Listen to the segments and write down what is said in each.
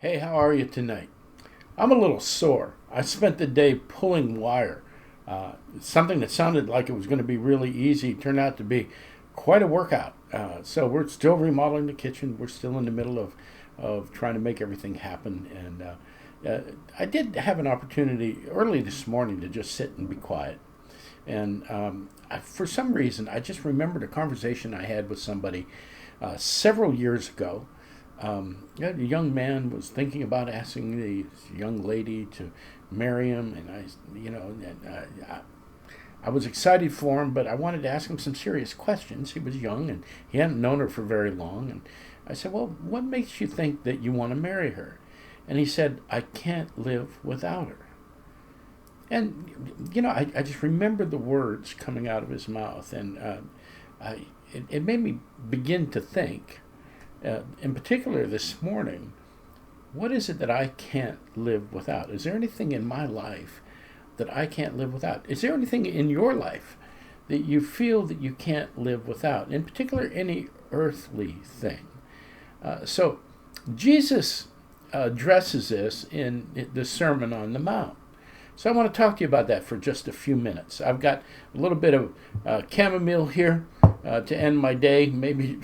Hey, how are you tonight? I'm a little sore. I spent the day pulling wire. Something that sounded like it was going to be really easy turned out to be quite a workout. So we're still remodeling the kitchen. We're still in the middle of trying to make everything happen. And I did have an opportunity early this morning to just sit and be quiet. And for some reason, I just remembered a conversation I had with somebody several years ago. A young man was thinking about asking the young lady to marry him, and I was excited for him, but I wanted to ask him some serious questions. He was young, and he hadn't known her for very long. And I said, "Well, what makes you think that you want to marry her?" And he said, "I can't live without her." And I just remember the words coming out of his mouth, and it made me begin to think. In particular, this morning, what is it that I can't live without? Is there anything in my life that I can't live without? Is there anything in your life that you feel that you can't live without? In particular, any earthly thing. So, Jesus addresses this in the Sermon on the Mount. So I want to talk to you about that for just a few minutes. I've got a little bit of chamomile here to end my day. Maybe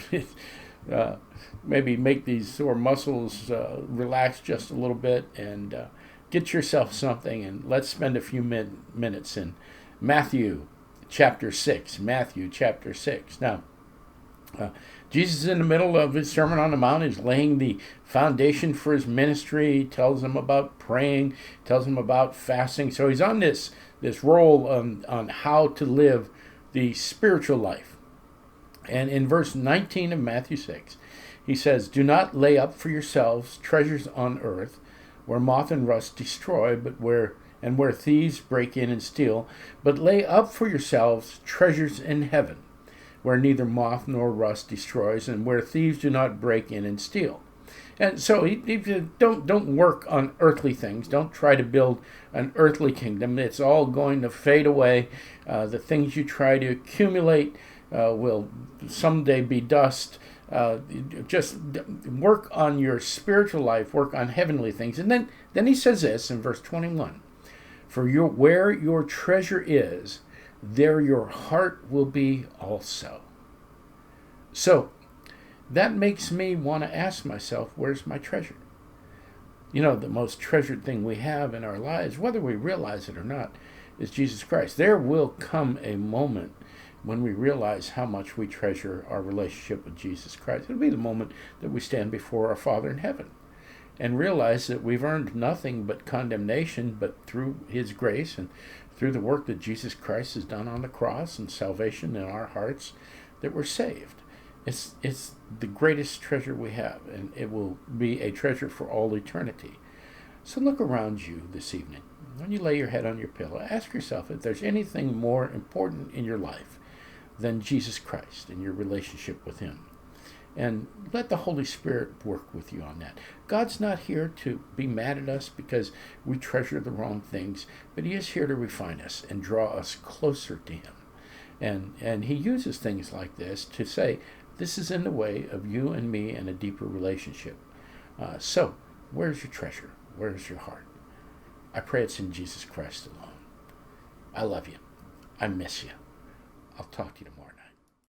maybe make these sore muscles relax just a little bit, and get yourself something, and let's spend a few minutes in Matthew chapter 6. Matthew chapter 6. Now, Jesus is in the middle of his Sermon on the Mount. He's laying the foundation for his ministry. He tells them about praying, tells them about fasting. So he's on this roll on how to live the spiritual life. And in verse 19 of Matthew 6, he says, "Do not lay up for yourselves treasures on earth, where moth and rust destroy, where thieves break in and steal, but lay up for yourselves treasures in heaven, where neither moth nor rust destroys, and where thieves do not break in and steal." And so don't work on earthly things. Don't try to build an earthly kingdom. It's all going to fade away. The things you try to accumulate will someday be dust. Just work on your spiritual life. Work on heavenly things. And then he says this in verse 21. "For where your treasure is, there your heart will be also." So that makes me want to ask myself, where's my treasure? The most treasured thing we have in our lives, whether we realize it or not, is Jesus Christ. There will come a moment when we realize how much we treasure our relationship with Jesus Christ. It'll be the moment that we stand before our Father in heaven and realize that we've earned nothing but condemnation, but through his grace and through the work that Jesus Christ has done on the cross and salvation in our hearts, that we're saved. It's the greatest treasure we have, and it will be a treasure for all eternity. So look around you this evening. When you lay your head on your pillow, ask yourself if there's anything more important in your life than Jesus Christ and your relationship with him. And let the Holy Spirit work with you on that. God's not here to be mad at us because we treasure the wrong things, but he is here to refine us and draw us closer to him. And he uses things like this to say, this is in the way of you and me and a deeper relationship. So, where's your treasure? Where's your heart? I pray it's in Jesus Christ alone. I love you. I miss you. I'll talk to you tomorrow.